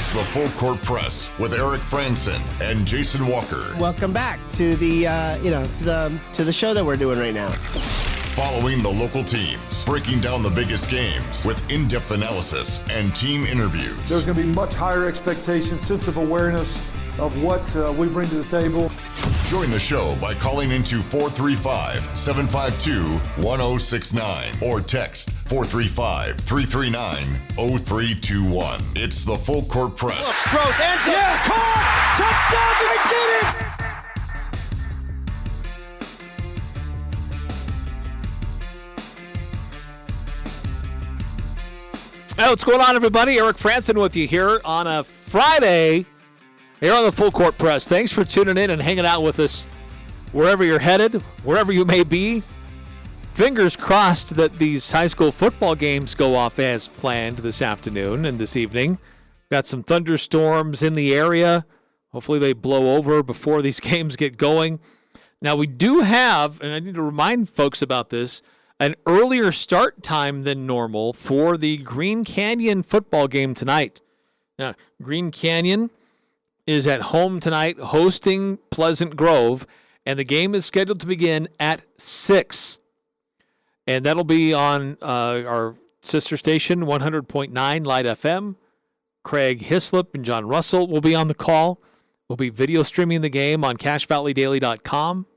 It's the Full Court Press with Eric Franson and Jason Walker. Welcome back to the to the show that we're doing right now. Following the local teams, breaking down the biggest games with in-depth analysis and team interviews. There's going to be much higher expectations, sense of awareness of what we bring to the table. Join the show by calling into 435-752-1069 or text 435-339-0321. It's the Full Court Press. Throws, ends yes! Caught! Touchdown! Did he get it? Hey, what's going on, everybody? Eric Franson with you here on a Friday here on the Full Court Press. Thanks for tuning in and hanging out with us wherever you're headed, wherever you may be. Fingers crossed that these high school football games go off as planned this afternoon and this evening. Got some thunderstorms in the area. Hopefully they blow over before these games get going. Now, we do have, and I need to remind folks about this, an earlier start time than normal for the Green Canyon football game tonight. Now, Green Canyon is at home tonight hosting Pleasant Grove, and the game is scheduled to begin at 6. And that'll be on our sister station, 100.9 Light FM. Craig Hislop and John Russell will be on the call. We'll be video streaming the game on CashValleyDaily.com,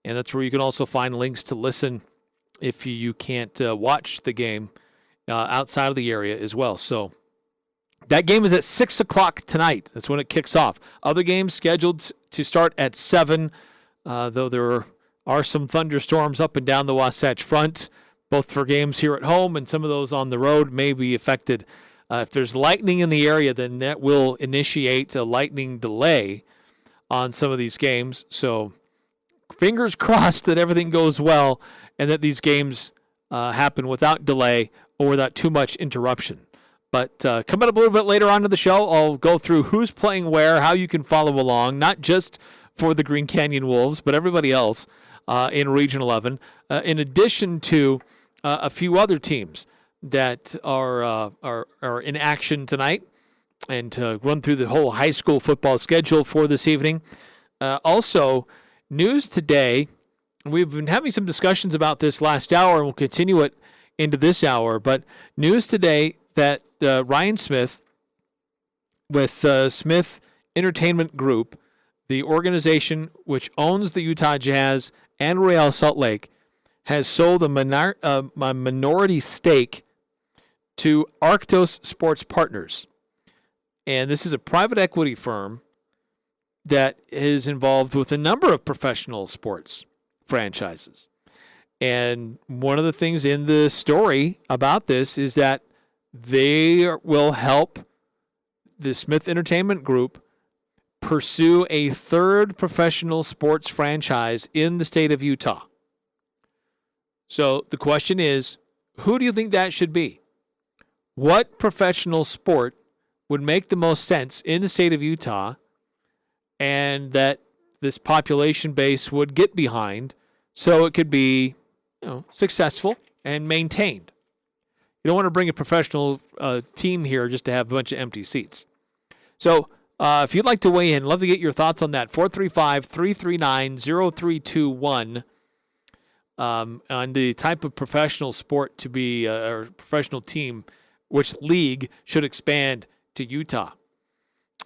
and that's where you can also find links to listen if you can't watch the game outside of the area as well. So that game is at 6 o'clock tonight. That's when it kicks off. Other games scheduled to start at 7, though there are some thunderstorms up and down the Wasatch Front, both for games here at home and some of those on the road may be affected. If there's lightning in the area, then that will initiate a lightning delay on some of these games. So fingers crossed that everything goes well and that these games happen without delay or without too much interruption. But coming up a little bit later on to the show, I'll go through who's playing where, how you can follow along, not just for the Green Canyon Wolves, but everybody else in Region 11, in addition to a few other teams that are in action tonight, and to run through the whole high school football schedule for this evening. Also, news today. We've been having some discussions about this last hour, and we'll continue it into this hour. But news today that Ryan Smith with Smith Entertainment Group, the organization which owns the Utah Jazz and Real Salt Lake, has sold a minority stake to Arctos Sports Partners. And this is a private equity firm that is involved with a number of professional sports franchises. And one of the things in the story about this is that they will help the Smith Entertainment Group pursue a third professional sports franchise in the state of Utah. So the question is, who do you think that should be? What professional sport would make the most sense in the state of Utah and that this population base would get behind so it could be, successful and maintained? You don't want to bring a professional team here just to have a bunch of empty seats. So if you'd like to weigh in, love to get your thoughts on that. 435-339-0321 on the type of professional sport to be or professional team, which league should expand to Utah.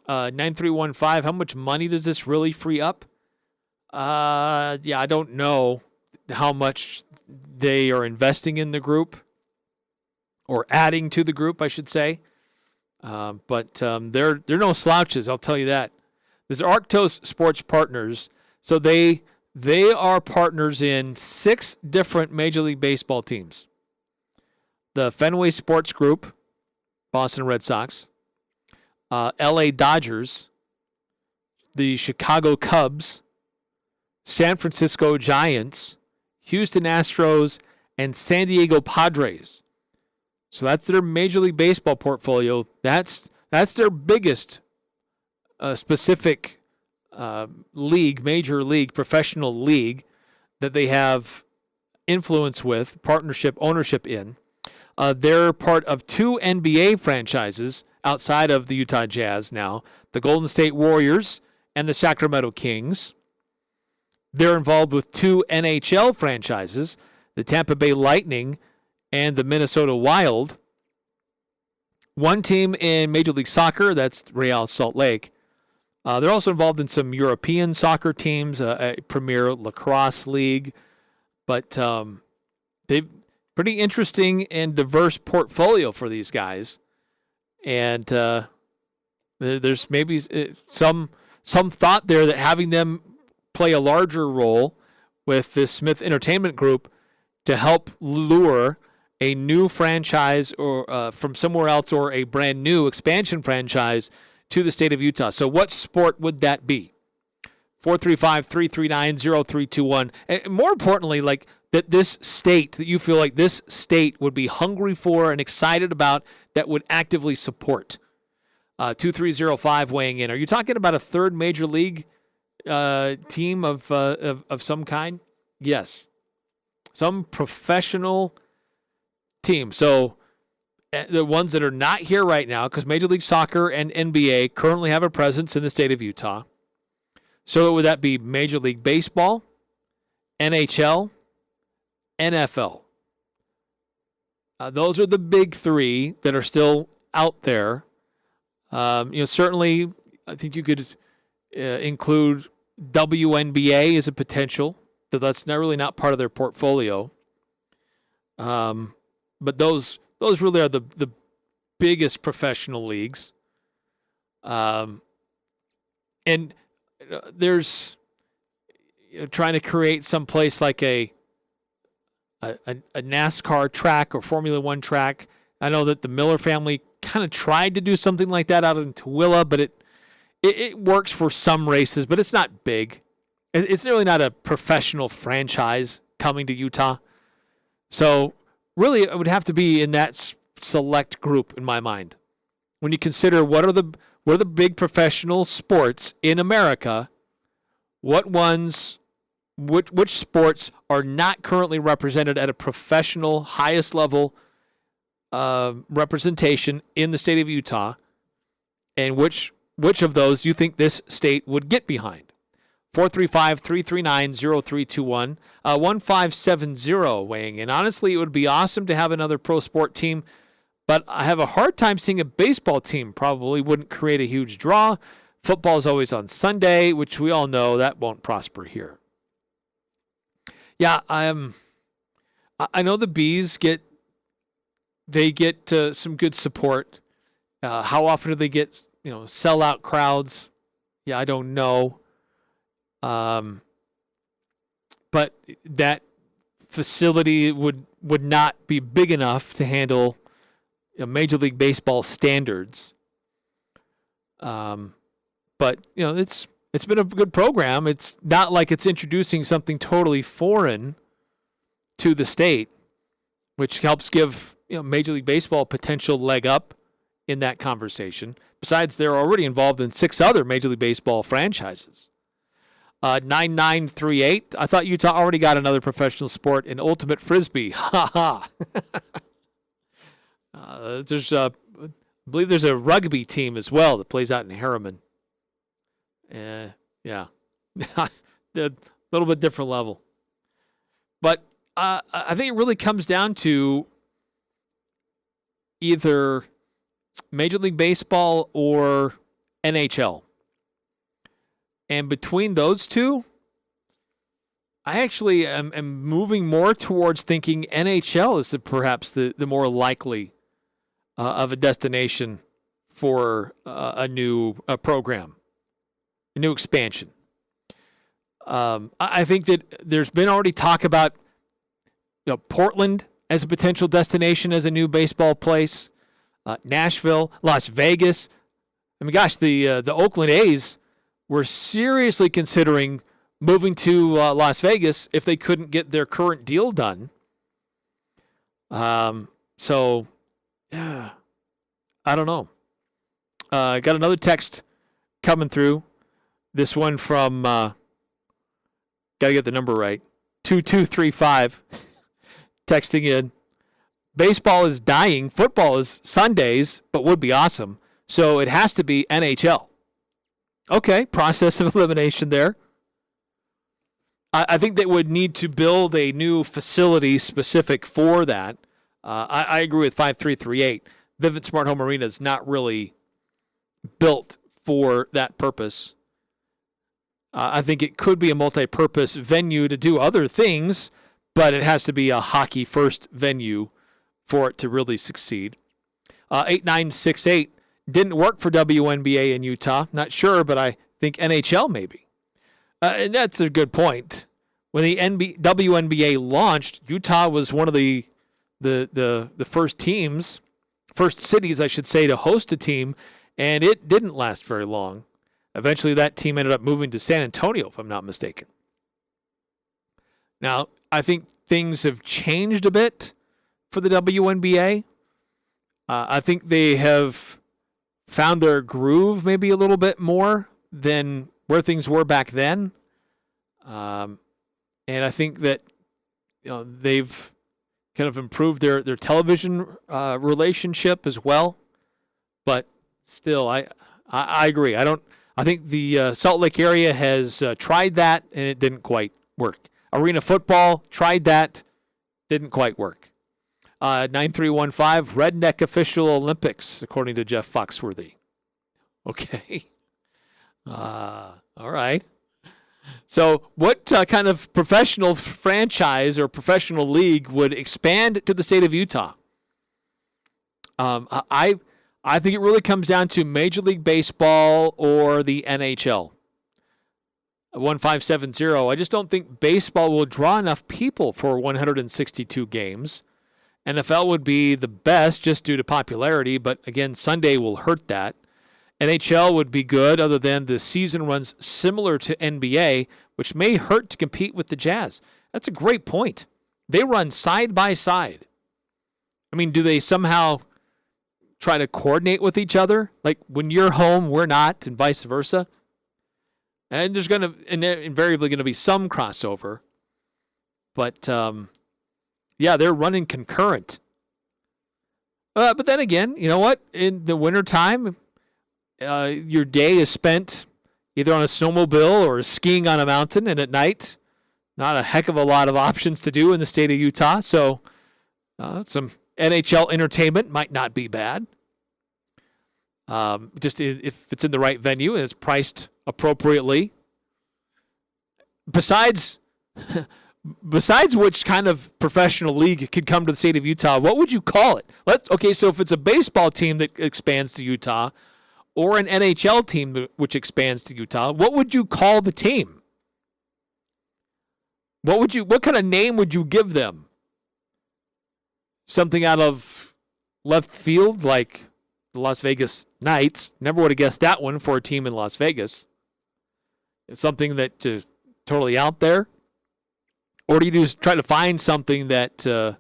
9315, how much money does this really free up? I don't know how much they are investing in the group or adding to the group, I should say. But they're no slouches, I'll tell you that. This is Arctos Sports Partners. So they are partners in 6 different Major League Baseball teams. The Fenway Sports Group, Boston Red Sox, LA Dodgers, the Chicago Cubs, San Francisco Giants, Houston Astros, and San Diego Padres. So that's their Major League Baseball portfolio. That's their biggest specific league, major league, professional league that they have influence with, partnership, ownership in. They're part of 2 NBA franchises outside of the Utah Jazz now, the Golden State Warriors and the Sacramento Kings. They're involved with 2 NHL franchises, the Tampa Bay Lightning and the Minnesota Wild. One team in Major League Soccer, that's Real Salt Lake. They're also involved in some European soccer teams, a Premier Lacrosse League. But they've pretty interesting and diverse portfolio for these guys. And there's maybe some thought there that having them play a larger role with this Smith Entertainment Group to help lure a new franchise or from somewhere else or a brand new expansion franchise to the state of Utah. So what sport would that be? 435-339-0321. And more importantly, like that this state, that you feel like this state would be hungry for and excited about, that would actively support. 2305 weighing in. Are you talking about a third major league team of some kind? Yes. Some professional team. So the ones that are not here right now, because Major League Soccer and NBA currently have a presence in the state of Utah. So would that be Major League Baseball, NHL, NFL? Those are the big 3 that are still out there. Certainly, I think you could include WNBA as a potential. That's not really not part of their portfolio. But those really are the biggest professional leagues. And there's trying to create some place like a NASCAR track or Formula One track. I know that the Miller family kind of tried to do something like that out in Tooele, but it works for some races, but it's not big. It's really not a professional franchise coming to Utah. So really, it would have to be in that select group in my mind. When you consider what are the big professional sports in America, which sports are not currently represented at a professional highest level representation in the state of Utah, and which of those you think this state would get behind? 435-339-0321. 1570 weighing in. Honestly, it would be awesome to have another pro sport team, but I have a hard time seeing a baseball team probably wouldn't create a huge draw. Football is always on Sunday, which we all know that won't prosper here. Yeah, I know the Bees get some good support. How often do they get sellout crowds? Yeah, I don't know. But that facility would not be big enough to handle Major League Baseball standards. But it's been a good program. It's not like it's introducing something totally foreign to the state, which helps give Major League Baseball a potential leg up in that conversation. Besides, they're already involved in 6 other Major League Baseball franchises. 9938. I thought Utah already got another professional sport in ultimate frisbee. Ha ha. I believe there's a rugby team as well that plays out in Harriman. Yeah, a little bit different level. But I think it really comes down to either Major League Baseball or NHL. And between those two, I actually am moving more towards thinking NHL is perhaps the more likely of a destination for a new program, a new expansion. I think that there's been already talk about Portland as a potential destination as a new baseball place, Nashville, Las Vegas. I mean, gosh, the Oakland A's were seriously considering moving to Las Vegas if they couldn't get their current deal done. So, yeah, I don't know. I got another text coming through. This one from, got to get the number right, 2235, texting in. Baseball is dying. Football is Sundays, but would be awesome. So it has to be NHL. Okay, process of elimination there. I think they would need to build a new facility specific for that. I agree with 5338. Vivint Smart Home Arena is not really built for that purpose. I think it could be a multi-purpose venue to do other things, but it has to be a hockey-first venue for it to really succeed. 8968 didn't work for WNBA in Utah. Not sure, but I think NHL maybe. And that's a good point. When the WNBA launched, Utah was one of the first teams, first cities, I should say, to host a team, and it didn't last very long. Eventually, that team ended up moving to San Antonio, if I'm not mistaken. Now, I think things have changed a bit for the WNBA. I think they have found their groove maybe a little bit more than where things were back then. And I think that they've kind of improved their television relationship as well. But still, I agree. I think the Salt Lake area has tried that, and it didn't quite work. Arena football, tried that, didn't quite work. 9315, Redneck Official Olympics, according to Jeff Foxworthy. Okay. All right. So what kind of professional franchise or professional league would expand to the state of Utah? I think it really comes down to Major League Baseball or the NHL. 1570. I just don't think baseball will draw enough people for 162 games. NFL would be the best just due to popularity, but again, Sunday will hurt that. NHL would be good other than the season runs similar to NBA, which may hurt to compete with the Jazz. That's a great point. They run side by side. I mean, do they somehow try to coordinate with each other? Like when you're home, we're not, and vice versa? And there's invariably going to be some crossover. But, yeah, they're running concurrent. But then again, you know what? In the wintertime, your day is spent either on a snowmobile or skiing on a mountain, and at night, not a heck of a lot of options to do in the state of Utah. So some NHL entertainment might not be bad. Just if it's in the right venue and it's priced appropriately. Besides which kind of professional league could come to the state of Utah, what would you call it? So if it's a baseball team that expands to Utah or an NHL team which expands to Utah, what would you call the team? What kind of name would you give them? Something out of left field like the Las Vegas Knights. Never would have guessed that one for a team in Las Vegas. It's something that totally out there. Or do you just try to find something that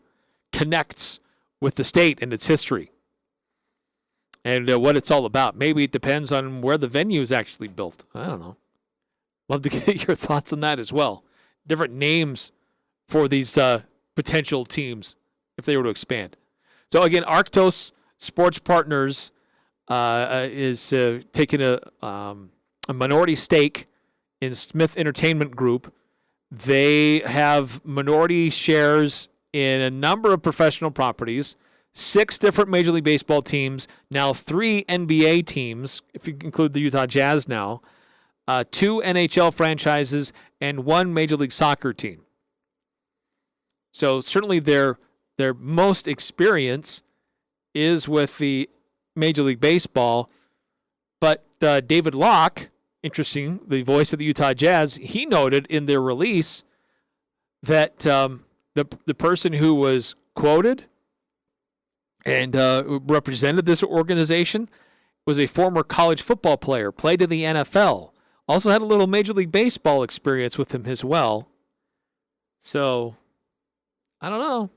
connects with the state and its history and what it's all about? Maybe it depends on where the venue is actually built. I don't know. Love to get your thoughts on that as well. Different names for these potential teams if they were to expand. So again, Arctos Sports Partners is taking a minority stake in Smith Entertainment Group. They have minority shares in a number of professional properties, 6 different Major League Baseball teams, now 3 NBA teams, if you include the Utah Jazz now, 2 NHL franchises, and 1 Major League Soccer team. So certainly their most experience is with the Major League Baseball, but David Locke, interesting, the voice of the Utah Jazz, he noted in their release that the person who was quoted and represented this organization was a former college football player, played in the NFL, also had a little Major League Baseball experience with him as well. So, I don't know.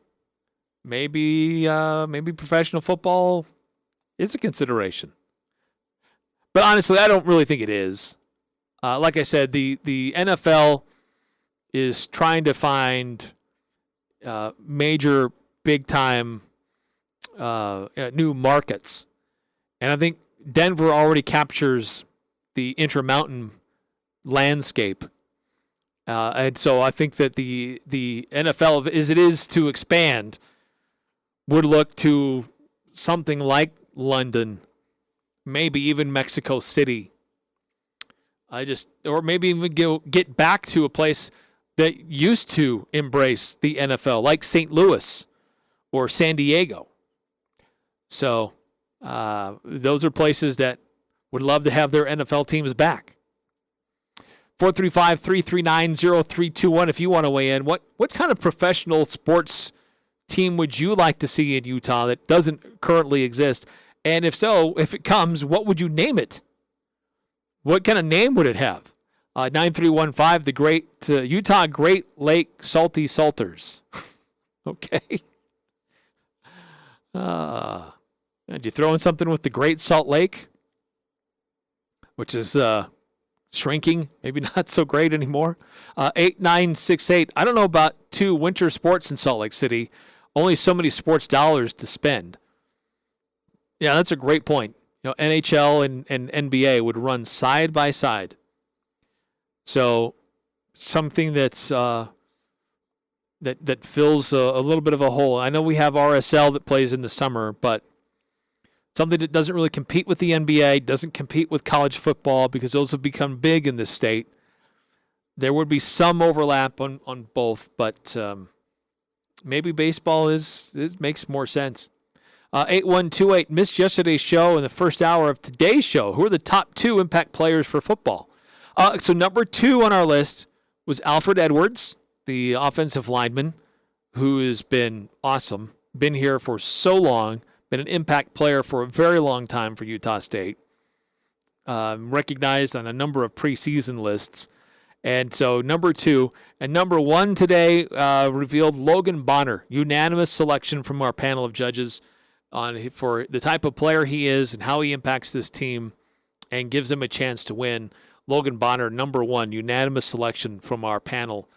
Maybe professional football is a consideration. But honestly, I don't really think it is. Like I said, the NFL is trying to find major, big-time new markets. And I think Denver already captures the Intermountain landscape. And so I think that the NFL, as it is to expand, would look to something like London, maybe even Mexico City. Or maybe even get back to a place that used to embrace the NFL, like St. Louis or San Diego. So those are places that would love to have their NFL teams back. 435-339-0321 if you want to weigh in. What kind of professional sports team would you like to see in Utah that doesn't currently exist? And if so, if it comes, what would you name it? What kind of name would it have? 9315, the great Utah Great Lake Salty Salters. Okay. And you throw in something with the Great Salt Lake, which is shrinking, maybe not so great anymore. 8968. I don't know about 2 winter sports in Salt Lake City. Only so many sports dollars to spend. Yeah, that's a great point. NHL and NBA would run side by side. So something that's that fills a little bit of a hole. I know we have RSL that plays in the summer, but something that doesn't really compete with the NBA, doesn't compete with college football because those have become big in this state. There would be some overlap on both, but maybe baseball makes more sense. 8128, missed yesterday's show in the first hour of today's show. Who are the top 2 impact players for football? So number 2 on our list was Alfred Edwards, the offensive lineman, who has been awesome, been here for so long, been an impact player for a very long time for Utah State, recognized on a number of preseason lists. And so number 2. And number 1 today revealed Logan Bonner, unanimous selection from our panel of judges for the type of player he is and how he impacts this team and gives them a chance to win. Logan Bonner, number 1, unanimous selection from our panel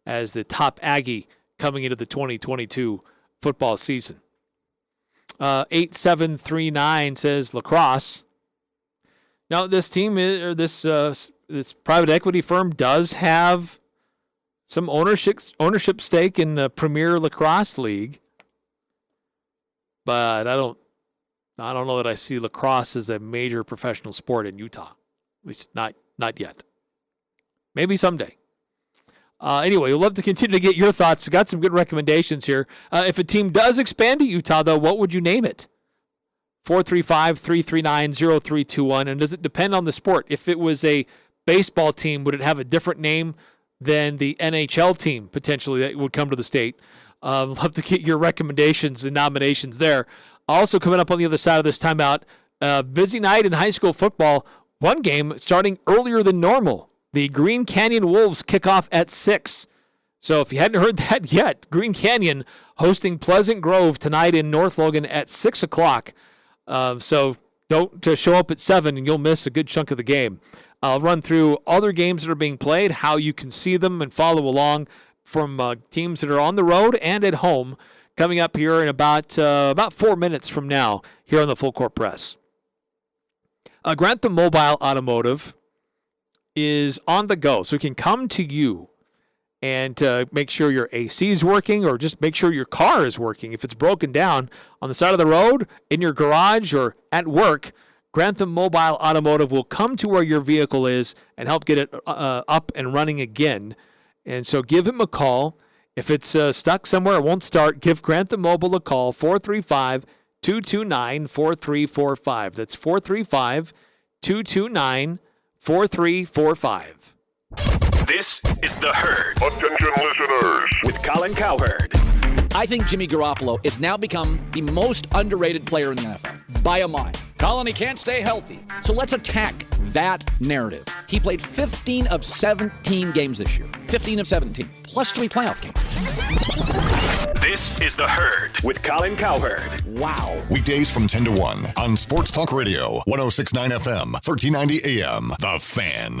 as the top Aggie coming into the 2022 football season. 8739 says lacrosse. Now, this team this private equity firm does have some ownership stake in the Premier Lacrosse League, but I don't know that I see lacrosse as a major professional sport in Utah. At least not yet. Maybe someday. Anyway, we'd love to continue to get your thoughts. We've got some good recommendations here. If a team does expand to Utah, though, what would you name it? 435-339-0321. And does it depend on the sport? If it was a baseball team, would it have a different name than the NHL team, potentially, that would come to the state? Love to get your recommendations and nominations there. Also coming up on the other side of this timeout, busy night in high school football. One game starting earlier than normal. The Green Canyon Wolves kick off at 6. So if you hadn't heard that yet, Green Canyon hosting Pleasant Grove tonight in North Logan at 6 o'clock. So don't show up at 7 and you'll miss a good chunk of the game. I'll run through other games that are being played, how you can see them and follow along from teams that are on the road and at home, coming up here in about 4 minutes from now here on the Full Court Press. Grantham Mobile Automotive is on the go, so it can come to you and make sure your AC is working or just make sure your car is working. If it's broken down on the side of the road, in your garage, or at work, Grantham Mobile Automotive will come to where your vehicle is and help get it up and running again. And so give him a call. If it's stuck somewhere, it won't start, give Grantham Mobile a call, 435-229-4345. That's 435-229-4345. This is The Herd. Attention listeners. With Colin Cowherd. I think Jimmy Garoppolo has now become the most underrated player in the NFL by a mile. Colin, he can't stay healthy. So let's attack that narrative. He played 15 of 17 games this year. 15 of 17, plus 3 playoff games. This is The Herd with Colin Cowherd. Wow. Weekdays from 10 to 1 on Sports Talk Radio, 106.9 FM, 1390 AM. The Fan.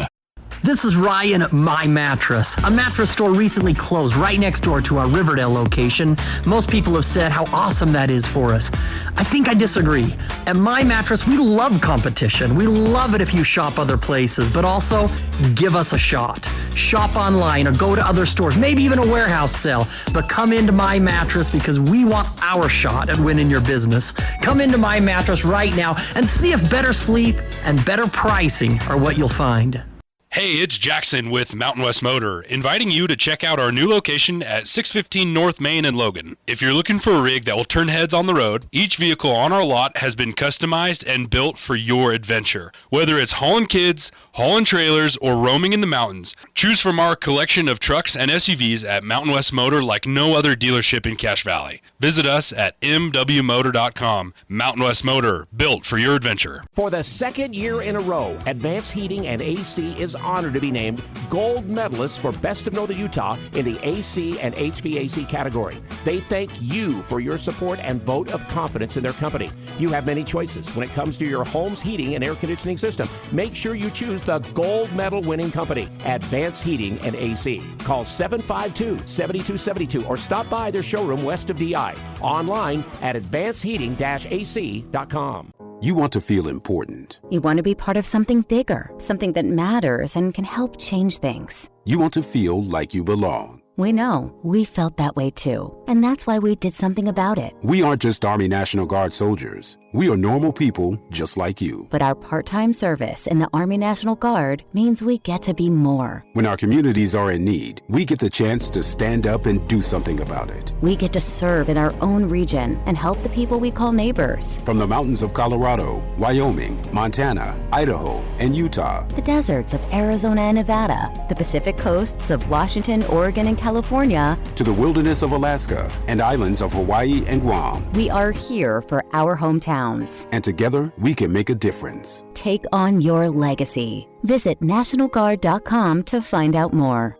This is Ryan at My Mattress. A mattress store recently closed right next door to our Riverdale location. Most people have said how awesome that is for us. I think I disagree. At My Mattress, we love competition. We love it if you shop other places, but also give us a shot. Shop online or go to other stores, maybe even a warehouse sale, but come into My Mattress because we want our shot at winning your business. Come into My Mattress right now and see if better sleep and better pricing are what you'll find. Hey, it's Jackson with Mountain West Motor, inviting you to check out our new location at 615 North Main in Logan. If you're looking for a rig that will turn heads on the road, each vehicle on our lot has been customized and built for your adventure. Whether it's hauling kids, hauling trailers, or roaming in the mountains, choose from our collection of trucks and SUVs at Mountain West Motor like no other dealership in Cache Valley. Visit us at mwmotor.com. Mountain West Motor, built for your adventure. For the second year in a row, Advanced Heating and AC is honored to be named gold medalist for Best of Northern Utah in the AC and HVAC category. They thank you for your support and vote of confidence in their company. You have many choices when it comes to your home's heating and air conditioning system. Make sure you choose the gold medal winning company, Advanced Heating and AC. Call 752-7272 or stop by their showroom west of DI. Online at advancedheating-ac.com. You want to feel important. You want to be part of something bigger, something that matters and can help change things. You want to feel like you belong. We know. We felt that way too. And that's why we did something about it. We aren't just Army National Guard soldiers. We are normal people just like you. But our part-time service in the Army National Guard means we get to be more. When our communities are in need, we get the chance to stand up and do something about it. We get to serve in our own region and help the people we call neighbors. From the mountains of Colorado, Wyoming, Montana, Idaho, and Utah. The deserts of Arizona and Nevada. The Pacific coasts of Washington, Oregon, and California. To the wilderness of Alaska and islands of Hawaii and Guam. We are here for our hometowns. And together, we can make a difference. Take on your legacy. Visit NationalGuard.com to find out more.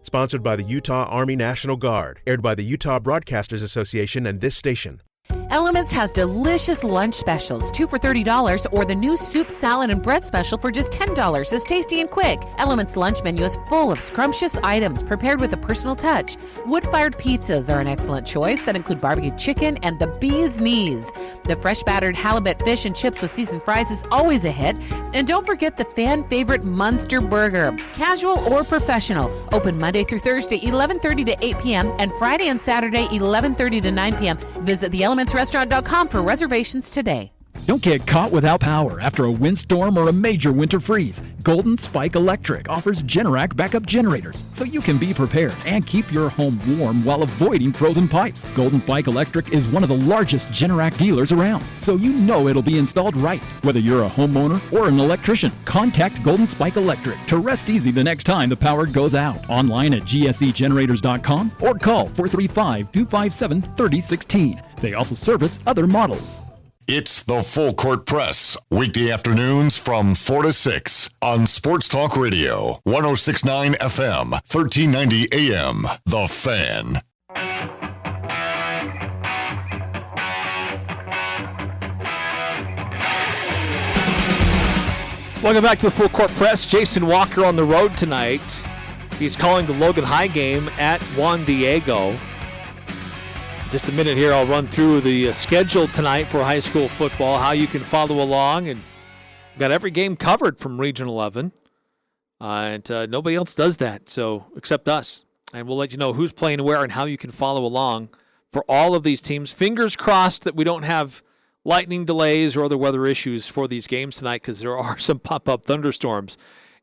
Sponsored by the Utah Army National Guard. Aired by the Utah Broadcasters Association and this station. Elements has delicious lunch specials, 2 for $30, or the new soup, salad, and bread special for just $10. It's tasty and quick. Elements lunch menu is full of scrumptious items prepared with a personal touch. Wood-fired pizzas are an excellent choice that include barbecue chicken and the bee's knees. The fresh battered halibut fish and chips with seasoned fries is always a hit. And don't forget the fan favorite Munster burger. Casual or professional. Open Monday through Thursday, 11:30 to 8 p.m. and Friday and Saturday, 11:30 to 9 p.m. Visit theelementsrestaurant.com for reservations today. Don't get caught without power after a windstorm or a major winter freeze. Golden Spike Electric offers Generac backup generators so you can be prepared and keep your home warm while avoiding frozen pipes. Golden Spike Electric is one of the largest Generac dealers around, so you know it'll be installed right. Whether you're a homeowner or an electrician, contact Golden Spike Electric to rest easy the next time the power goes out. Online at gsegenerators.com or call 435-257-3016. They also service other models. It's the Full Court Press, weekday afternoons from 4 to 6 on Sports Talk Radio, 106.9 FM, 1390 AM. The Fan. Welcome back to the Full Court Press. Jason Walker on the road tonight. He's calling the Logan High game at Juan Diego. Just a minute here, I'll run through the schedule tonight for high school football, how you can follow along, and got every game covered from Region 11. And nobody else does that, so except us. And we'll let you know who's playing where and how you can follow along for all of these teams. Fingers crossed that we don't have lightning delays or other weather issues for these games tonight, because there are some pop-up thunderstorms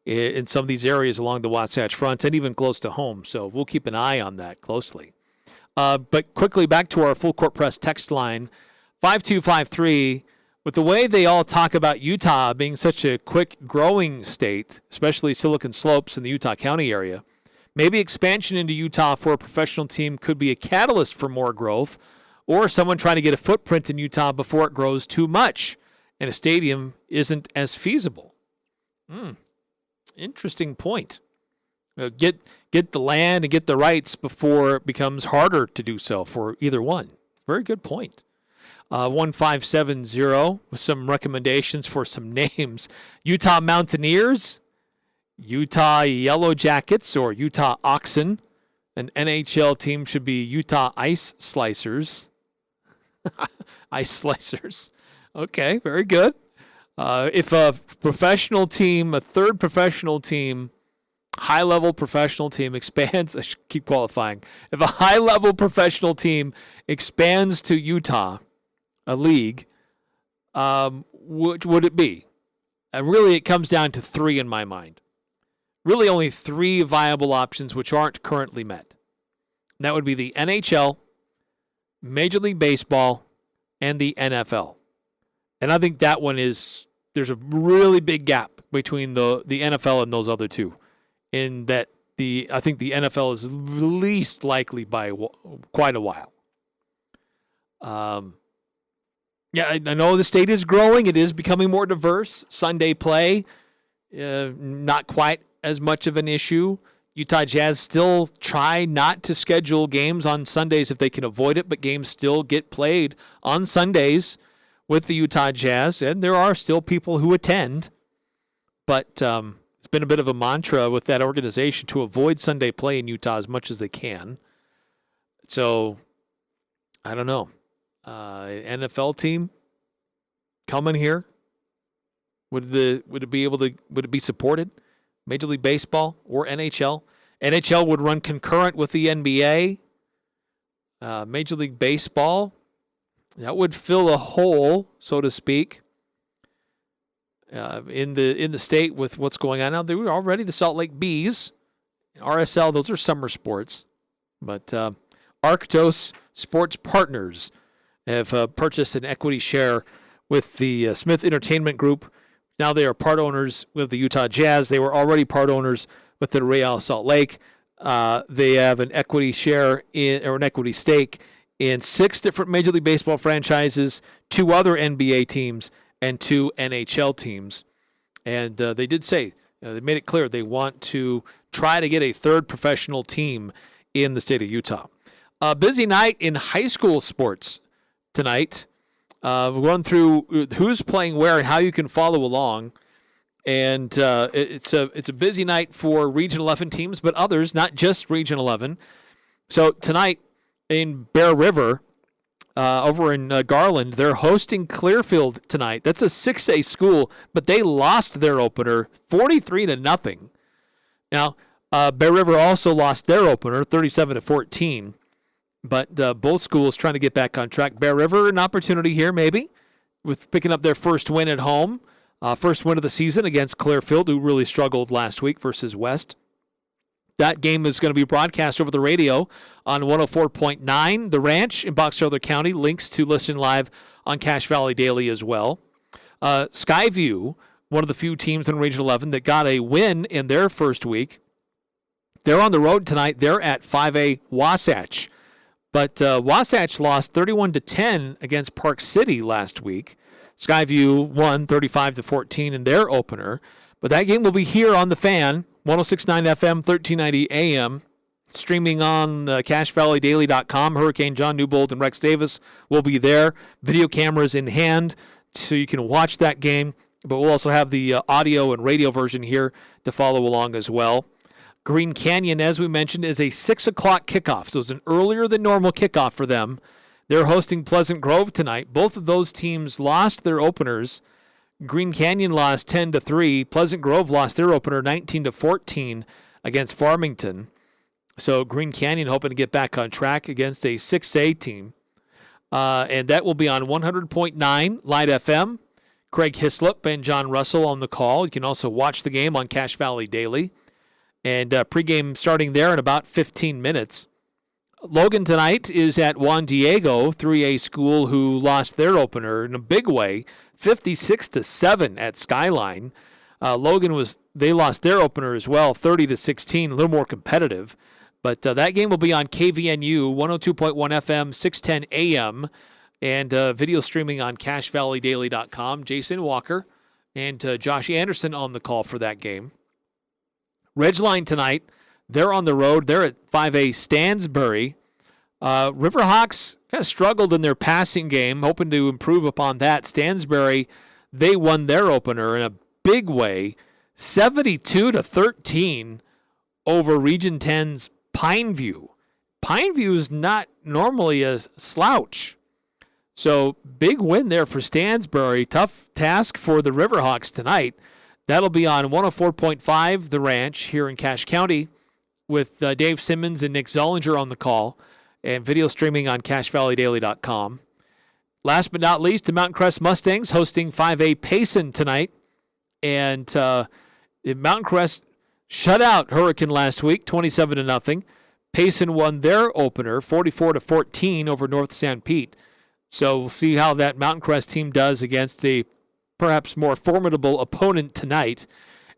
in some of these areas along the Wasatch Front and even close to home. So we'll keep an eye on that closely. But quickly back to our Full Court Press text line, 5253. With the way they all talk about Utah being such a quick growing state, especially Silicon Slopes in the Utah County area, maybe expansion into Utah for a professional team could be a catalyst for more growth, or someone trying to get a footprint in Utah before it grows too much and a stadium isn't as feasible. Interesting point. Get the land and get the rights before it becomes harder to do so for either one. Very good point. 1570 with some recommendations for some names. Utah Mountaineers. Utah Yellow Jackets or Utah Oxen. An NHL team should be Utah Ice Slicers. Ice Slicers. Okay, very good. If a professional team, a third professional team, high-level professional team expands, I should keep qualifying. If a high-level professional team expands to Utah, a league, what would it be? And really, it comes down to three in my mind. Really only three viable options which aren't currently met. And that would be the NHL, Major League Baseball, and the NFL. And I think that one there's a really big gap between the NFL and those other two. In that I think the NFL is least likely by quite a while. Yeah, I know the state is growing. It is becoming more diverse. Sunday play, not quite as much of an issue. Utah Jazz still try not to schedule games on Sundays if they can avoid it, but games still get played on Sundays with the Utah Jazz, and there are still people who attend. But it's been a bit of a mantra with that organization to avoid Sunday play in Utah as much as they can. So, I don't know. NFL team coming here? Would it be supported? Major League Baseball or NHL? NHL would run concurrent with the NBA. Major League Baseball, that would fill a hole, so to speak, in the state with what's going on now. They were already the Salt Lake Bees, RSL. Those are summer sports, but Arctos Sports Partners have purchased an equity share with the Smith Entertainment Group. Now they are part owners with the Utah Jazz. They were already part owners with the Real Salt Lake. They have an equity share or an equity stake in 6 different Major League Baseball franchises, 2 other NBA teams, and 2 NHL teams. And they did say, they made it clear they want to try to get a third professional team in the state of Utah. A busy night in high school sports tonight. We'll run through who's playing where and how you can follow along. And it's a busy night for Region 11 teams, but others, not just Region 11. So tonight in Bear River, over in Garland, they're hosting Clearfield tonight. That's a 6A school, but they lost their opener 43-0. Now, Bear River also lost their opener 37-14. But both schools trying to get back on track. Bear River, an opportunity here maybe with picking up their first win at home. First win of the season against Clearfield, who really struggled last week versus West. That game is going to be broadcast over the radio on 104.9 The Ranch in Box Elder County. Links to listen live on Cache Valley Daily as well. Skyview, one of the few teams in Region 11 that got a win in their first week. They're on the road tonight. They're at 5A Wasatch. But Wasatch lost 31-10 against Park City last week. Skyview won 35-14 in their opener. But that game will be here on the Fan, 106.9 FM, 1390 AM, streaming on CacheValleyDaily.com. Hurricane John Newbold and Rex Davis will be there. Video cameras in hand, so you can watch that game. But we'll also have the audio and radio version here to follow along as well. Green Canyon, as we mentioned, is a 6 o'clock kickoff, so it's an earlier than normal kickoff for them. They're hosting Pleasant Grove tonight. Both of those teams lost their openers. Green Canyon lost 10-3. Pleasant Grove lost their opener 19-14 against Farmington. So Green Canyon hoping to get back on track against a 6A team. And that will be on 100.9 Light FM. Craig Hislop and John Russell on the call. You can also watch the game on Cache Valley Daily. And pregame starting there in about 15 minutes. Logan tonight is at Juan Diego, 3A school, who lost their opener in a big way, 56-7 at Skyline. They lost their opener as well, 30-16, a little more competitive. But that game will be on KVNU, 102.1 FM, 610 AM, and video streaming on CacheValleyDaily.com. Jason Walker and Josh Anderson on the call for that game. Ridgeline tonight, they're on the road. They're at 5A Stansbury. Riverhawks kind of struggled in their passing game, hoping to improve upon that. Stansbury, they won their opener in a big way, 72-13 over Region 10's Pineview. Pineview is not normally a slouch. So big win there for Stansbury. Tough task for the Riverhawks tonight. That'll be on 104.5 The Ranch here in Cache County with Dave Simmons and Nick Zollinger on the call and video streaming on CacheValleyDaily.com. Last but not least, the Mountain Crest Mustangs hosting 5A Payson tonight. And Mountain Crest shut out Hurricane last week, 27-0. Payson won their opener, 44-14 over North St. Pete. So we'll see how that Mountain Crest team does against a perhaps more formidable opponent tonight.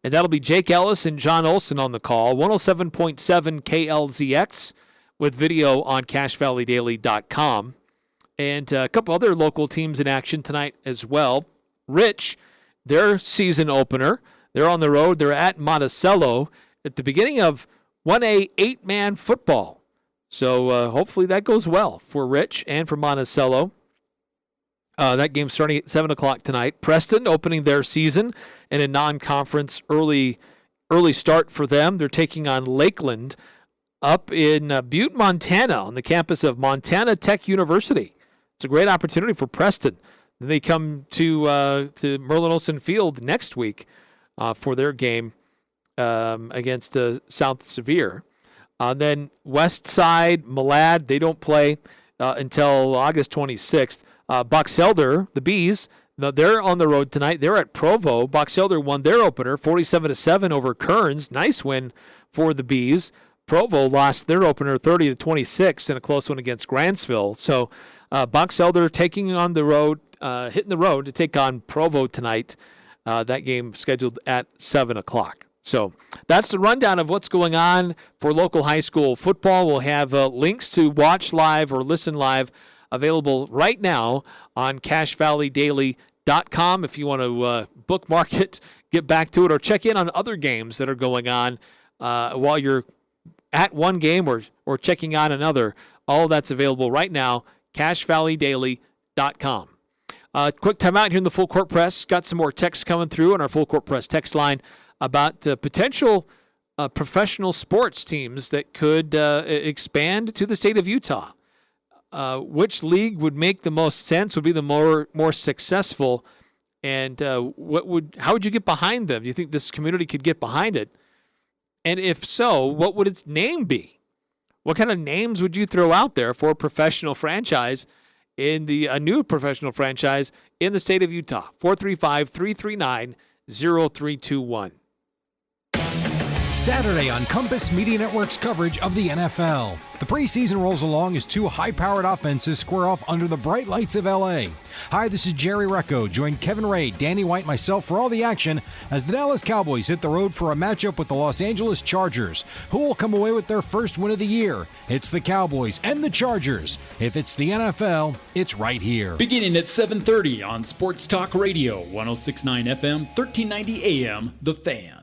And that'll be Jake Ellis and John Olson on the call, 107.7 KLZX with video on CacheValleyDaily.com. And a couple other local teams in action tonight as well. Rich, their season opener, they're on the road. They're at Monticello at the beginning of 1A 8-man football. So hopefully that goes well for Rich and for Monticello. That game starting at 7 o'clock tonight. Preston opening their season in a non-conference early start for them. They're taking on Lakeland up in Butte, Montana on the campus of Montana Tech University. It's a great opportunity for Preston. Then they come to Merlin Olsen Field next week for their game against South Sevier. Then West Side, Malad, they don't play until August 26th. Box Elder, the Bees, they're on the road tonight. They're at Provo. Box Elder won their opener, 47-7 over Kearns. Nice win for the Bees. Provo lost their opener 30-26 in a close one against Grantsville. So Box Elder taking on the road, hitting the road to take on Provo tonight. That game scheduled at 7 o'clock. So that's the rundown of what's going on for local high school football. We'll have links to watch live or listen live available right now on CacheValleyDaily.com if you want to bookmark it, get back to it, or check in on other games that are going on while you're at one game or checking on another. All that's available right now, CacheValleyDaily.com. Quick timeout here in the Full Court Press. Got some more texts coming through on our Full Court Press text line about potential professional sports teams that could expand to the state of Utah. Which league would make the most sense, would be the more successful, and how would you get behind them? Do you think this community could get behind it? And if so, what would its name be? What kind of names would you throw out there for a professional franchise a new professional franchise in the state of Utah? 435-339-0321. Saturday on Compass Media Network's coverage of the NFL. The preseason rolls along as two high-powered offenses square off under the bright lights of L.A. Hi, this is Jerry Recco. Join Kevin Ray, Danny White, myself for all the action as the Dallas Cowboys hit the road for a matchup with the Los Angeles Chargers. Who will come away with their first win of the year? It's the Cowboys and the Chargers. If it's the NFL, it's right here. Beginning at 7:30 on Sports Talk Radio, 106.9 FM, 1390 AM, The Fan.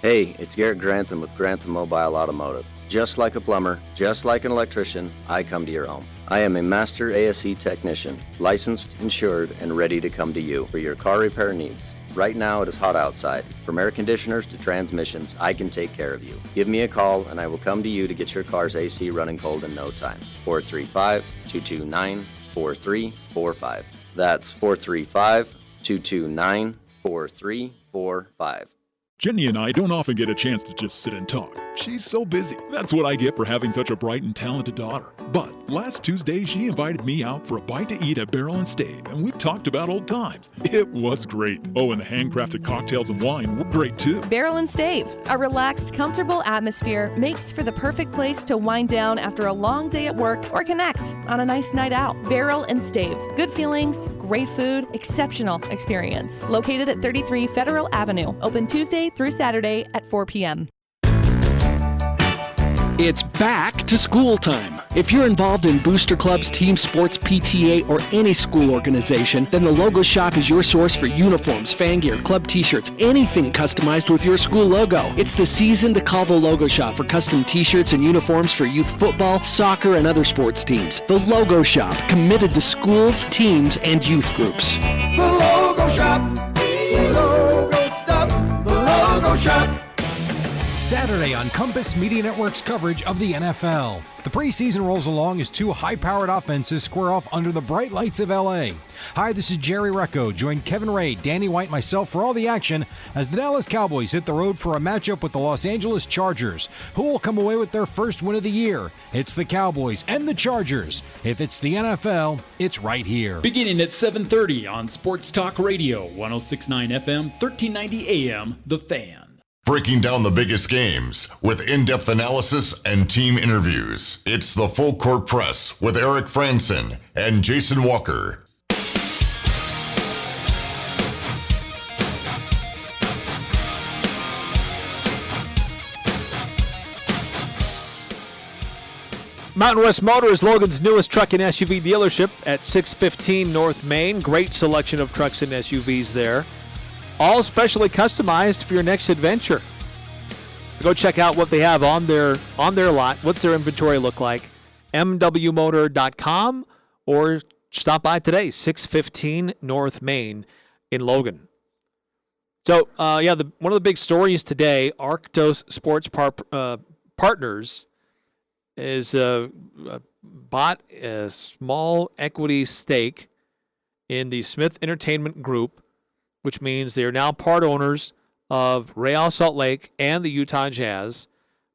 Hey, it's Garrett Grantham with Grantham Mobile Automotive. Just like a plumber, just like an electrician, I come to your home. I am a master ASE technician, licensed, insured, and ready to come to you for your car repair needs. Right now it is hot outside. From air conditioners to transmissions, I can take care of you. Give me a call and I will come to you to get your car's AC running cold in no time. 435-229-4345. That's 435-229-4345. Jenny and I don't often get a chance to just sit and talk. She's so busy. That's what I get for having such a bright and talented daughter. But last Tuesday, she invited me out for a bite to eat at Barrel and Stave, and we talked about old times. It was great. Oh, and the handcrafted cocktails and wine were great too. Barrel and Stave, a relaxed, comfortable atmosphere makes for the perfect place to wind down after a long day at work or connect on a nice night out. Barrel and Stave. Good feelings, great food, exceptional experience. Located at 33 Federal Avenue. Open Tuesday through Saturday at 4 p.m. It's back to school time. If you're involved in booster clubs, team sports, PTA, or any school organization, then the Logo Shop is your source for uniforms, fan gear, club t-shirts, anything customized with your school logo. It's the season to call the Logo Shop for custom t-shirts and uniforms for youth football, soccer, and other sports teams. The Logo Shop, committed to schools, teams, and youth groups. The Logo Shop, the logo stuff, the Saturday on Compass Media Network's coverage of the NFL. The preseason rolls along as two high-powered offenses square off under the bright lights of L.A. Hi, this is Jerry Recco. Join Kevin Ray, Danny White, myself for all the action as the Dallas Cowboys hit the road for a matchup with the Los Angeles Chargers. Who will come away with their first win of the year? It's the Cowboys and the Chargers. If it's the NFL, it's right here. Beginning at 7:30 on Sports Talk Radio, 106.9 FM, 1390 AM, The Fan. Breaking down the biggest games with in-depth analysis and team interviews. It's the Full Court Press with Eric Franson and Jason Walker. Mountain West Motor is Logan's newest truck and SUV dealership at 615 North Main. Great selection of trucks and SUVs there. All specially customized for your next adventure. So go check out what they have on their lot. What's their inventory look like? mwmotor.com or stop by today, 615 North Main in Logan. So, one of the big stories today, Arctos Sports Partners is bought a small equity stake in the Smith Entertainment Group, which means they are now part owners of Real Salt Lake and the Utah Jazz.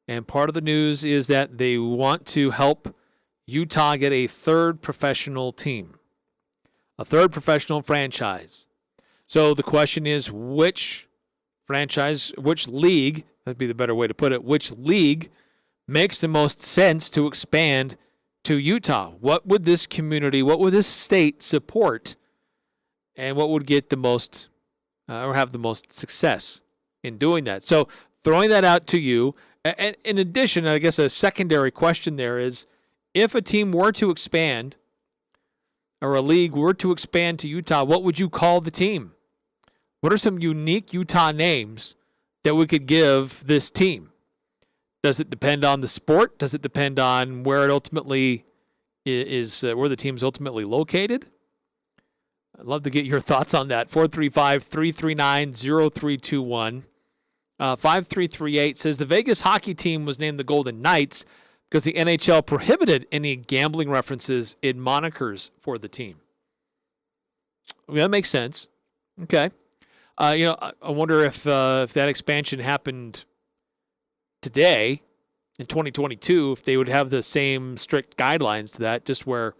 And part of the news is that they want to help Utah get a third professional team, a third professional franchise. So the question is, which league, that'd be the better way to put it, which league makes the most sense to expand to Utah? What would this community, what would this state support, and what would get the most or have the most success in doing that? So throwing that out to you. And in addition, I guess a secondary question there is, if a team were to expand or a league were to expand to Utah, what would you call the team? What are some unique Utah names that we could give this team? Does it depend on the sport? Does it depend on where it ultimately is, where the team's ultimately located? I'd love to get your thoughts on that. 435-339-0321. 5338 says the Vegas hockey team was named the Golden Knights because the NHL prohibited any gambling references in monikers for the team. Yeah, that makes sense. Okay. I wonder if that expansion happened today in 2022, if they would have the same strict guidelines to that, just where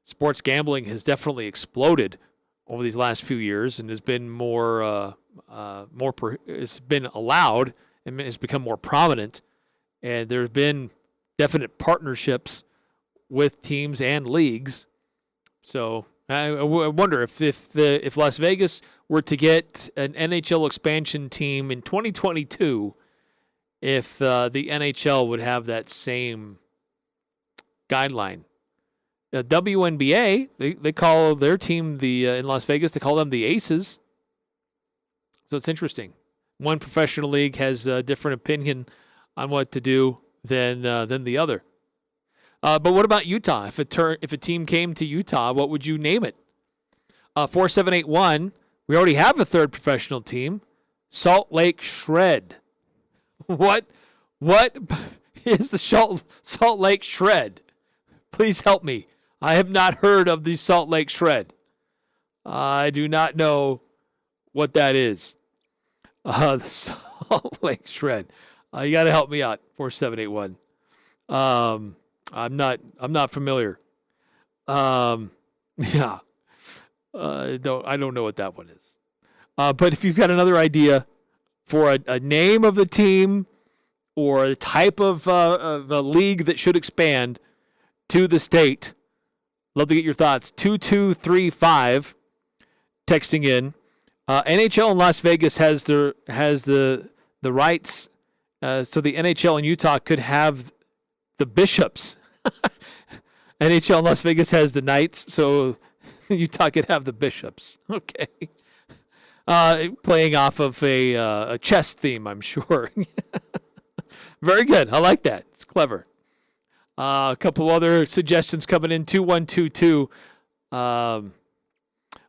sports gambling has definitely exploded over these last few years and has been it's been allowed and has become more prominent. And there's been definite partnerships with teams and leagues. So I wonder if Las Vegas were to get an NHL expansion team in 2022, if the NHL would have that same guideline. WNBA, they call their team in Las Vegas, they call them the Aces. So it's interesting. One professional league has a different opinion on what to do than the other. But what about Utah? If a team came to Utah, what would you name it? 4781, we already have a third professional team, Salt Lake Shred. What is the Salt Lake Shred? Please help me. I have not heard of the Salt Lake Shred. I do not know what that is. The Salt Lake Shred. You got to help me out. 4781. I'm not familiar. Yeah. I don't know what that one is. But if you've got another idea for a name of the team or a type of a league that should expand to the state, love to get your thoughts. 2235 texting in. NHL in Las Vegas has the rights, so the NHL in Utah could have the Bishops. NHL in Las Vegas has the Knights, so Utah could have the Bishops. Okay. Playing off of a chess theme, I'm sure. Very good. I like that. It's clever. A couple other suggestions coming in. 2122.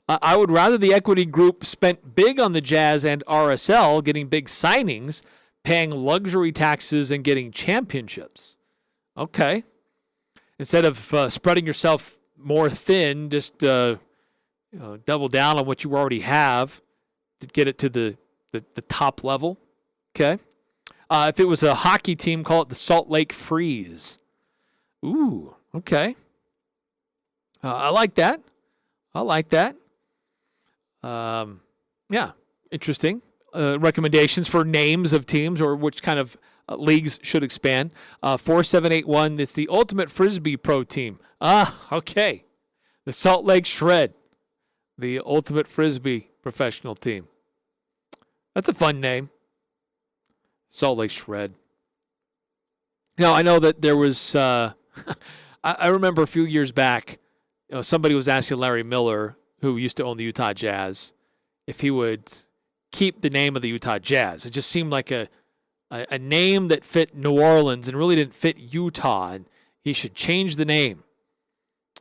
I would rather the equity group spent big on the Jazz and RSL, getting big signings, paying luxury taxes and getting championships. Okay. Instead of spreading yourself more thin, just double down on what you already have to get it to the top level. Okay. If it was a hockey team, call it the Salt Lake Freeze. Ooh, okay. I like that. Yeah, interesting. Recommendations for names of teams or which kind of leagues should expand. 4781, it's the Ultimate Frisbee Pro Team. Okay. The Salt Lake Shred, the Ultimate Frisbee Professional Team. That's a fun name. Salt Lake Shred. I know that there was, I remember a few years back, somebody was asking Larry Miller, who used to own the Utah Jazz, if he would keep the name of the Utah Jazz. It just seemed like a name that fit New Orleans and really didn't fit Utah, and he should change the name.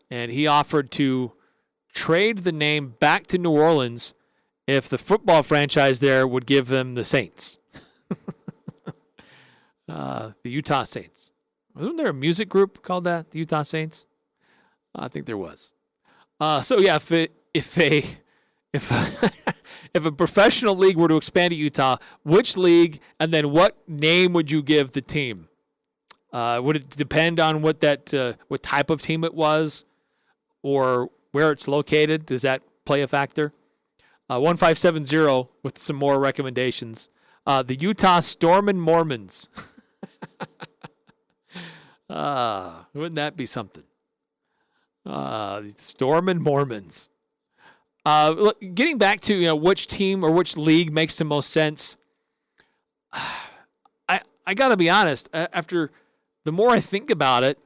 And he offered to trade the name back to New Orleans if the football franchise there would give them the Saints. The Utah Saints. Wasn't there a music group called that, the Utah Saints? I think there was. So yeah, if a professional league were to expand to Utah, which league and then what name would you give the team? Would it depend on what type of team it was, or where it's located? Does that play a factor? 1570 with some more recommendations. The Utah Stormin' Mormons. Wouldn't that be something? Stormin' Mormons. Look, getting back to which team or which league makes the most sense. I got to be honest. After the more I think about it,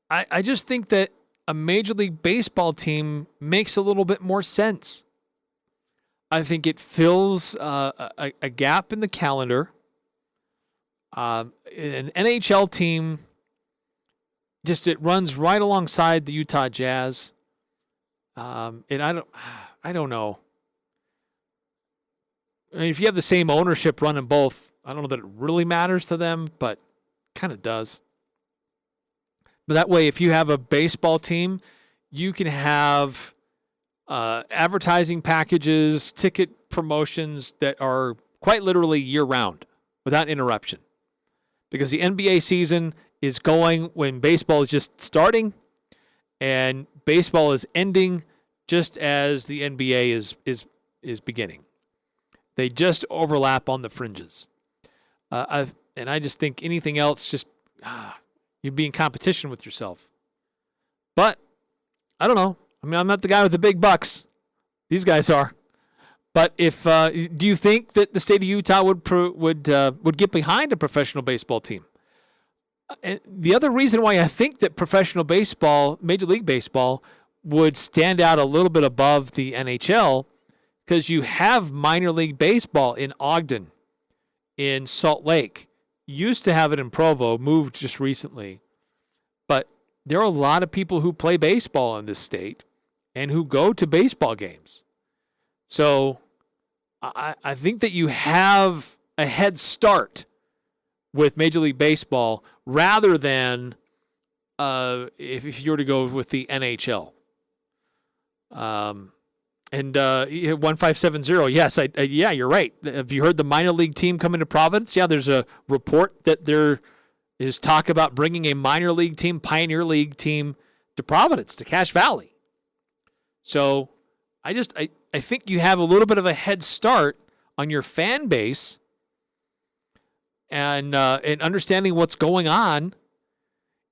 I just think that a Major League Baseball team makes a little bit more sense. I think it fills a gap in the calendar. An NHL team, it runs right alongside the Utah Jazz. And I don't know. I mean, if you have the same ownership running both, I don't know that it really matters to them, but kind of does. But that way, if you have a baseball team, you can have advertising packages, ticket promotions that are quite literally year-round without interruption. Because the NBA season is going when baseball is just starting, and baseball is ending just as the NBA is beginning. They just overlap on the fringes. And I just think anything else, you'd be in competition with yourself. But I don't know. I mean, I'm not the guy with the big bucks. These guys are. But do you think that the state of Utah would get behind a professional baseball team? And the other reason why I think that professional baseball, Major League Baseball, would stand out a little bit above the NHL, because you have minor league baseball in Ogden, in Salt Lake. Used to have it in Provo, moved just recently. But there are a lot of people who play baseball in this state and who go to baseball games. So I think that you have a head start with Major League Baseball rather than if you were to go with the NHL. And 1570, yes, yeah, you're right. Have you heard the minor league team coming to Providence? Yeah, there's a report that there is talk about bringing a minor league team, Pioneer League team, to Providence, to Cache Valley. So I think you have a little bit of a head start on your fan base and understanding what's going on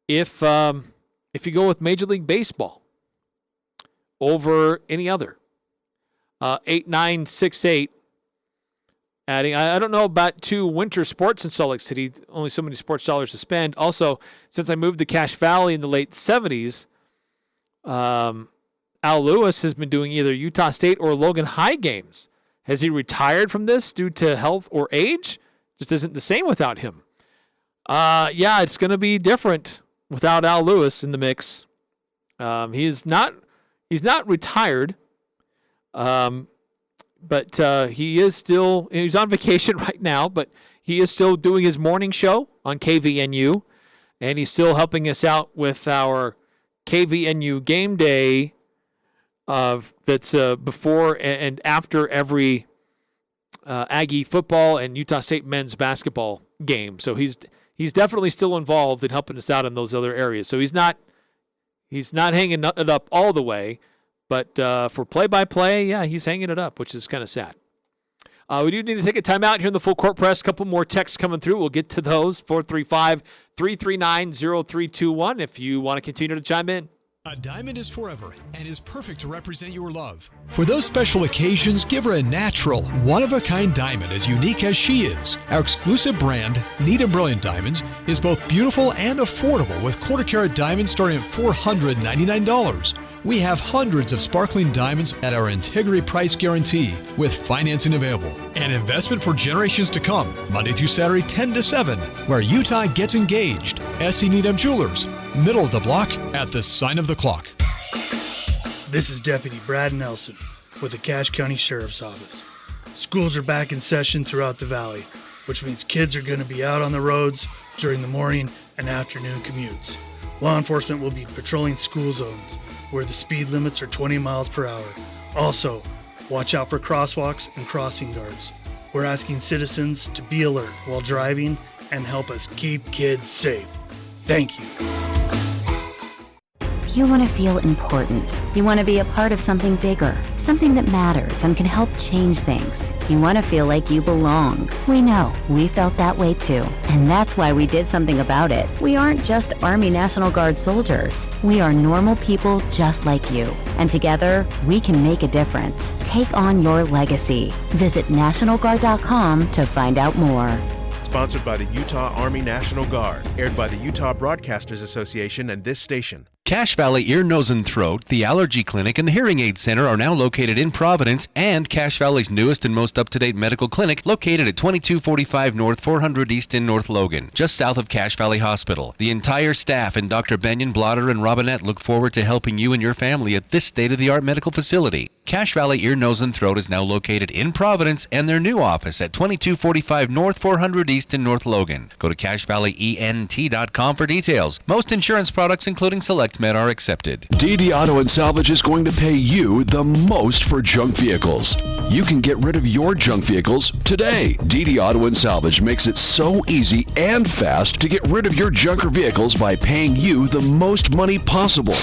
if you go with Major League Baseball over any other. 8968 adding, I don't know about two winter sports in Salt Lake City, only so many sports dollars to spend. Also, since I moved to Cache Valley in the late 70s, Al Lewis has been doing either Utah State or Logan High games. Has he retired from this due to health or age? Just isn't the same without him. Yeah, it's going to be different without Al Lewis in the mix. He's not retired, But he's on vacation right now, but he is still doing his morning show on KVNU, and he's still helping us out with our KVNU game day that's before and after every Aggie football and Utah State men's basketball game. So he's definitely still involved in helping us out in those other areas. So he's not hanging it up all the way, but for play-by-play, yeah, he's hanging it up, which is kind of sad. We do need to take a timeout here in the Full Court Press. A couple more texts coming through. We'll get to those. 435-339-0321 if you want to continue to chime in. A diamond is forever and is perfect to represent your love. For those special occasions, give her a natural, one-of-a-kind diamond as unique as she is. Our exclusive brand, Neat and Brilliant Diamonds, is both beautiful and affordable with quarter-carat diamonds starting at $499. We have hundreds of sparkling diamonds at our integrity price guarantee with financing available. An investment for generations to come, Monday through Saturday 10 to 7, where Utah gets engaged. S.E. Needham Jewelers, middle of the block at the sign of the clock. This is Deputy Brad Nelson with the Cache County Sheriff's Office. Schools are back in session throughout the valley, which means kids are going to be out on the roads during the morning and afternoon commutes. Law enforcement will be patrolling school zones where the speed limits are 20 miles per hour. Also, watch out for crosswalks and crossing guards. We're asking citizens to be alert while driving and help us keep kids safe. Thank you. You want to feel important. You want to be a part of something bigger, something that matters and can help change things. You want to feel like you belong. We know. We felt that way too. And that's why we did something about it. We aren't just Army National Guard soldiers. We are normal people just like you. And together, we can make a difference. Take on your legacy. Visit NationalGuard.com to find out more. Sponsored by the Utah Army National Guard. Aired by the Utah Broadcasters Association and this station. Cache Valley Ear, Nose, and Throat, the Allergy Clinic, and the Hearing Aid Center are now located in Providence, and Cache Valley's newest and most up-to-date medical clinic located at 2245 North 400 East in North Logan, just south of Cache Valley Hospital. The entire staff and Dr. Benyon, Blotter, and Robinette look forward to helping you and your family at this state-of-the-art medical facility. Cache Valley Ear, Nose, and Throat is now located in Providence and their new office at 2245 North 400 East in North Logan. Go to CacheValleyENT.com for details. Most insurance products, including Select Med, are accepted. DD Auto and Salvage is going to pay you the most for junk vehicles. You can get rid of your junk vehicles today. DD Auto and Salvage makes it so easy and fast to get rid of your junker vehicles by paying you the most money possible.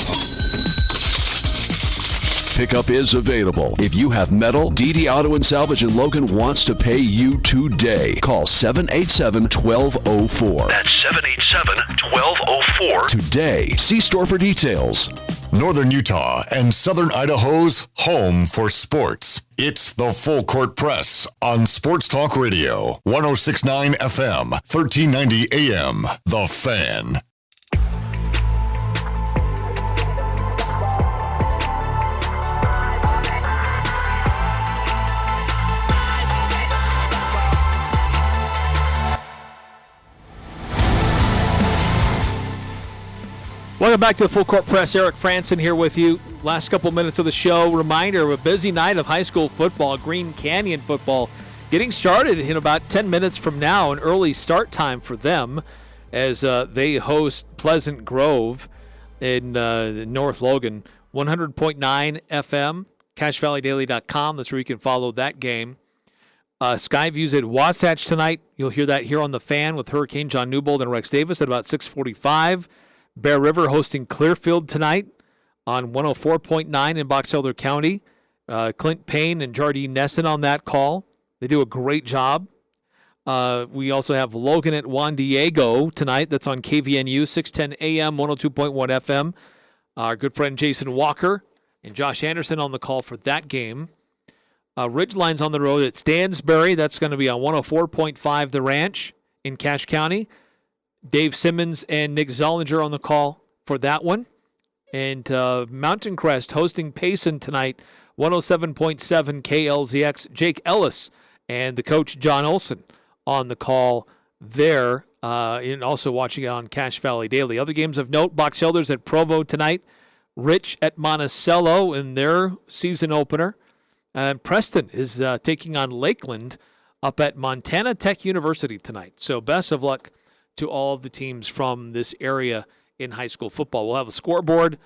Pickup is available. If you have metal, DD Auto and Salvage in Logan wants to pay you today. Call 787-1204. That's 787-1204. Today. See store for details. Northern Utah and Southern Idaho's home for sports. It's the Full Court Press on Sports Talk Radio. 106.9 FM, 1390 AM. The Fan. Welcome back to the Full Court Press. Eric Franson here with you. Last couple minutes of the show. Reminder of a busy night of high school football, Green Canyon football, getting started in about 10 minutes from now, an early start time for them as they host Pleasant Grove in North Logan. 100.9 FM, CacheValleyDaily.com. That's where you can follow that game. Skyviews at Wasatch tonight. You'll hear that here on the Fan with Hurricane John Newbold and Rex Davis at about 6:45. Bear River hosting Clearfield tonight on 104.9 in Box Elder County. Clint Payne and Jardine Nesson on that call. They do a great job. We also have Logan at Juan Diego tonight. That's on KVNU, 610 AM, 102.1 FM. Our good friend Jason Walker and Josh Anderson on the call for that game. Ridgeline's on the road at Stansbury. That's going to be on 104.5 The Ranch in Cache County. Dave Simmons and Nick Zollinger on the call for that one. And Mountain Crest hosting Payson tonight, 107.7 KLZX. Jake Ellis and the coach John Olson on the call there, and also watching it on Cache Valley Daily. Other games of note, Box Elders at Provo tonight, Rich at Monticello in their season opener. And Preston is taking on Lakeland up at Montana Tech University tonight. So best of luck to all of the teams from this area in high school football. We'll have a scoreboard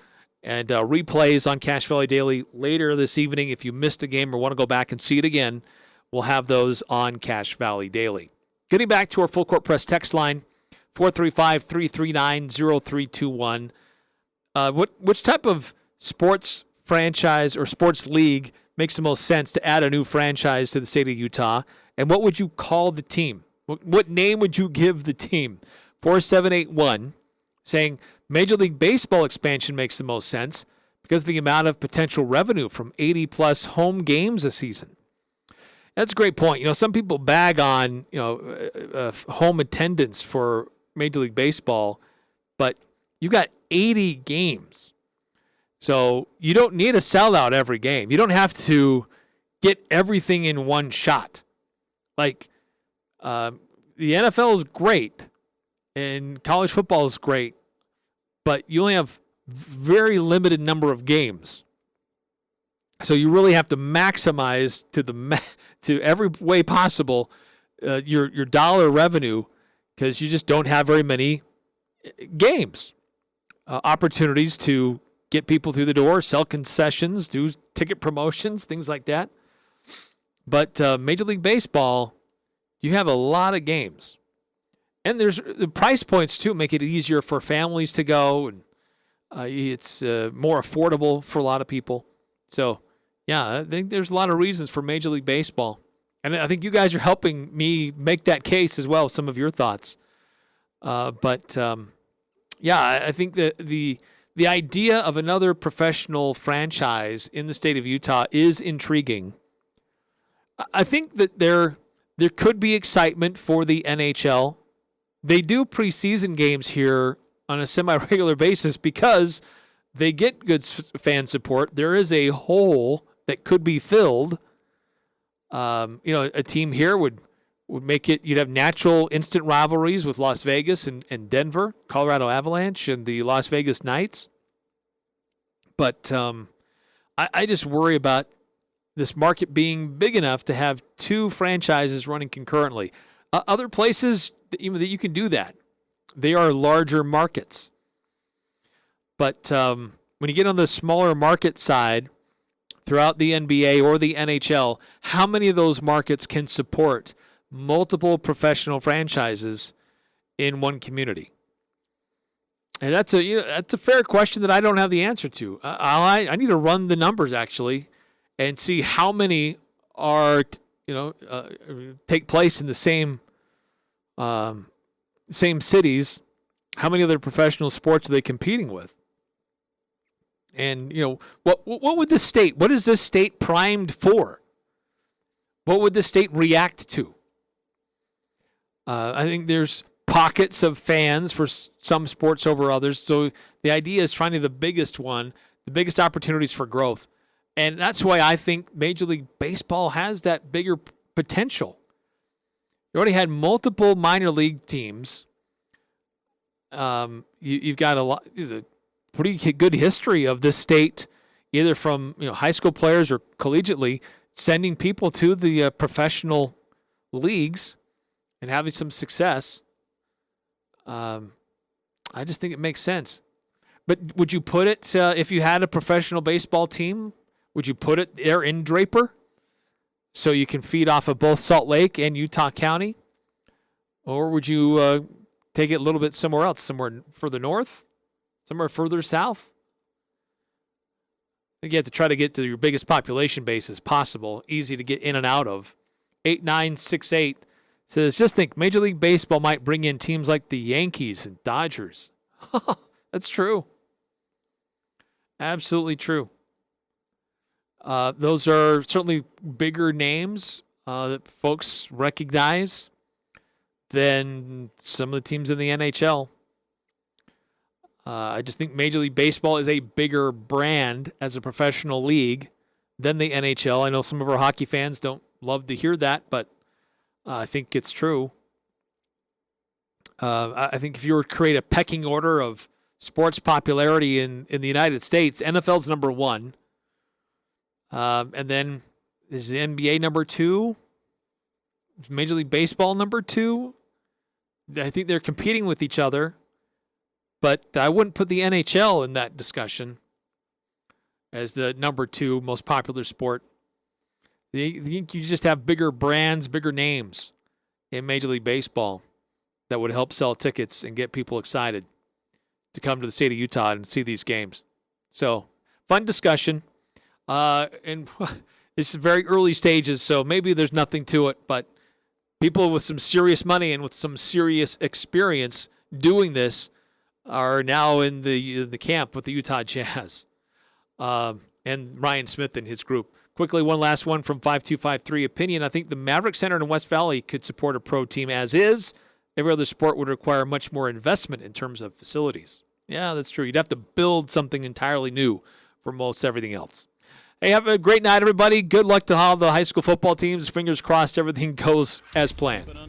and replays on Cache Valley Daily later this evening. If you missed a game or want to go back and see it again, we'll have those on Cache Valley Daily. Getting back to our Full Court Press text line, 435-339-0321. Which type of sports franchise or sports league makes the most sense to add a new franchise to the state of Utah? And what would you call the team? What name would you give the team? 4781 saying Major League Baseball expansion makes the most sense because of the amount of potential revenue from 80-plus home games a season. That's a great point. Some people bag on, home attendance for Major League Baseball, but you got 80 games. So you don't need a sellout every game. You don't have to get everything in one shot. Like, the NFL is great and college football is great, but you only have very limited number of games. So you really have to maximize to every way possible your dollar revenue, because you just don't have very many games. Opportunities to get people through the door, sell concessions, do ticket promotions, things like that. But Major League Baseball, you have a lot of games. And there's the price points, too, make it easier for families to go. And it's more affordable for a lot of people. So, yeah, I think there's a lot of reasons for Major League Baseball. And I think you guys are helping me make that case as well, some of your thoughts. Yeah, I think that the idea of another professional franchise in the state of Utah is intriguing. I think that there could be excitement for the NHL. They do preseason games here on a semi-regular basis because they get good fan support. There is a hole that could be filled. A team here would make it, you'd have natural instant rivalries with Las Vegas and Denver, Colorado Avalanche, and the Las Vegas Knights. But I just worry about this market being big enough to have two franchises running concurrently. Other places that you can do that, they are larger markets. But when you get on the smaller market side, throughout the NBA or the NHL, how many of those markets can support multiple professional franchises in one community? And that's a fair question that I don't have the answer to. I need to run the numbers actually and see how many are take place in the same cities. How many other professional sports are they competing with? And what would this state? What is this state primed for? What would this state react to? I think there's pockets of fans for some sports over others. So the idea is finding the biggest one, the biggest opportunities for growth. And that's why I think Major League Baseball has that bigger potential. You already had multiple minor league teams. You've got a pretty good history of this state, either from high school players or collegiately, sending people to the professional leagues and having some success. I just think it makes sense. But would you put it, if you had a professional baseball team, would you put it there in Draper so you can feed off of both Salt Lake and Utah County? Or would you take it a little bit somewhere else, somewhere further north, somewhere further south? I think you have to try to get to your biggest population base as possible, easy to get in and out of. 8968 says, just think Major League Baseball might bring in teams like the Yankees and Dodgers. That's true. Absolutely true. Those are certainly bigger names that folks recognize than some of the teams in the NHL. I just think Major League Baseball is a bigger brand as a professional league than the NHL. I know some of our hockey fans don't love to hear that, but I think it's true. I think if you were to create a pecking order of sports popularity in the United States, NFL's number one. And then Is the NBA number 2? Is Major League Baseball number 2? I think they're competing with each other, but I wouldn't put the NHL in that discussion as the number 2 most popular sport. I think you just have bigger brands, bigger names in Major League Baseball that would help sell tickets and get people excited to come to the state of Utah and see these games. So, fun discussion. And it's very early stages, so maybe there's nothing to it, but people with some serious money and with some serious experience doing this are now in the camp with the Utah Jazz and Ryan Smith and his group. Quickly, one last one from 5253 Opinion. I think the Maverick Center in West Valley could support a pro team as is. Every other sport would require much more investment in terms of facilities. Yeah, that's true. You'd have to build something entirely new for most everything else. Hey, have a great night, everybody. Good luck to all the high school football teams. Fingers crossed everything goes as planned.